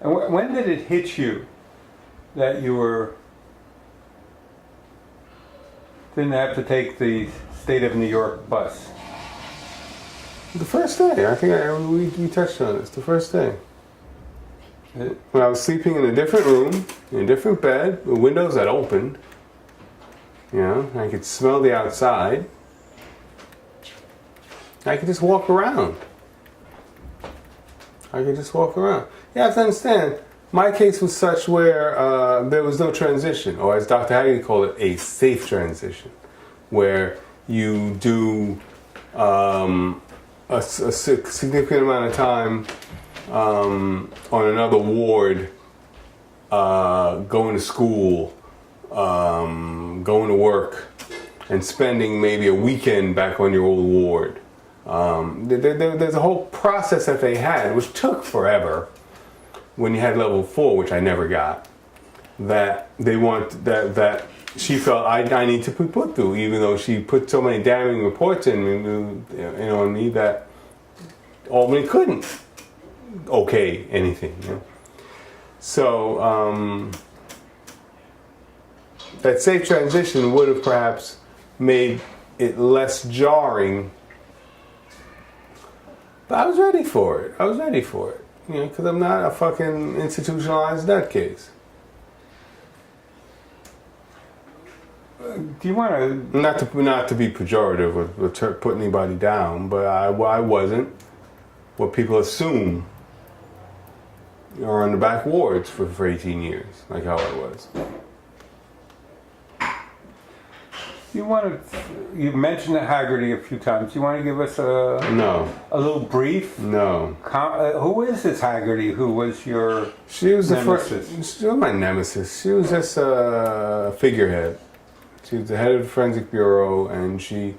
And when did it hit you that you didn't have to take the state of New York bus? The first day. I think we touched on this. The first day. When I was sleeping in a different room, in a different bed, with windows that opened. You know, I could smell the outside. I could just walk around. You have to understand, my case was such where there was no transition, or as Dr. Hagerty called it, a safe transition, where you do a significant amount of time on another ward, going to school, going to work, and spending maybe a weekend back on your old ward. There's a whole process that they had, which took forever when you had level 4, which I never got, that they want, that she felt I need to be put through, even though she put so many damning reports in me that Albany couldn't okay anything. You know? So that safe transition would have perhaps made it less jarring. But I was ready for it. You know, because I'm not a fucking institutionalized nutcase. Do you want to... Not to be pejorative or put anybody down, but I wasn't what people assume, or on the back wards for 18 years, like how I was. You mentioned Hagerty a few times. You want to give us a little brief? No. Who is this Hagerty? Who was your She was nemesis? She was my nemesis. She was just a figurehead. She was the head of the Forensic Bureau, and she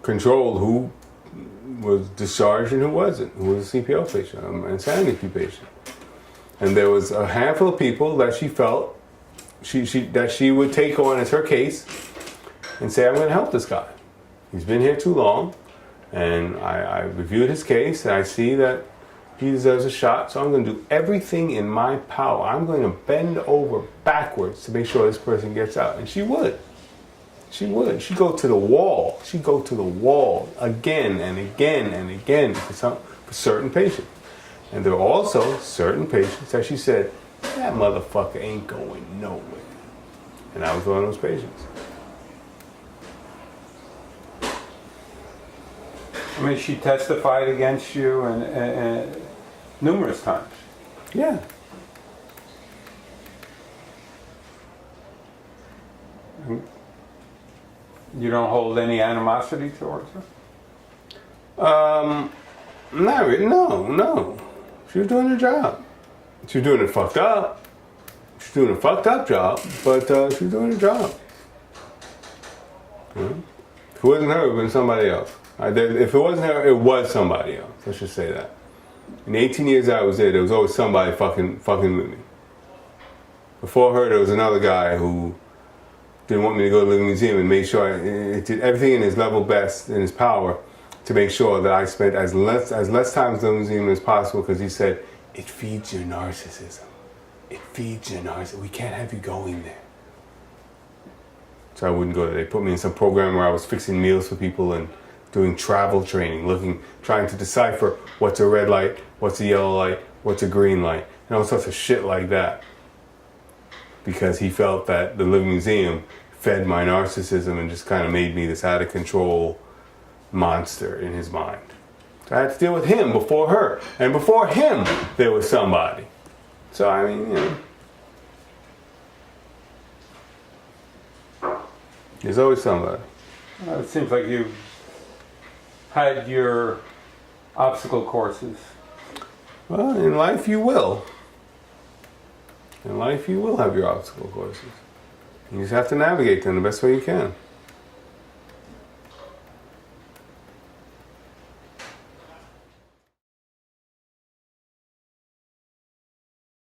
controlled who was discharged and who wasn't, who was a CPO patient, an insanity patient. And there was a handful of people that she felt that she would take on as her case and say, I'm going to help this guy. He's been here too long, and I reviewed his case, and I see that he deserves a shot, so I'm going to do everything in my power. I'm going to bend over backwards to make sure this person gets out. And she would. She'd go to the wall. She'd go to the wall again and again and again for certain patients. And there were also certain patients that she said, that motherfucker ain't going nowhere. And I was one of those patients. I mean, she testified against you and numerous times. Yeah. You don't hold any animosity towards her? Not really. No. She was doing her job. She was doing it fucked up. She's doing a fucked up job, but she was doing her job. You know? If it wasn't her, it would have been somebody else. If it wasn't her, it was somebody else. Let's just say that. In the 18 years I was there was always somebody fucking with me. Before her, there was another guy who didn't want me to go to the Living Museum and made sure it did everything in his level best, in his power, to make sure that I spent as less time at the Living Museum as possible, because he said, it feeds your narcissism. It feeds your narcissism. We can't have you going there. So I wouldn't go there. They put me in some program where I was fixing meals for people and doing travel training, trying to decipher what's a red light, what's a yellow light, what's a green light, and all sorts of shit like that. Because he felt that the Living Museum fed my narcissism and just kind of made me this out of control monster in his mind. So I had to deal with him before her. And before him, there was somebody. So, I mean, you know. There's always somebody. It seems like you've had your obstacle courses. Well, in life you will. In life you will have your obstacle courses. You just have to navigate them the best way you can.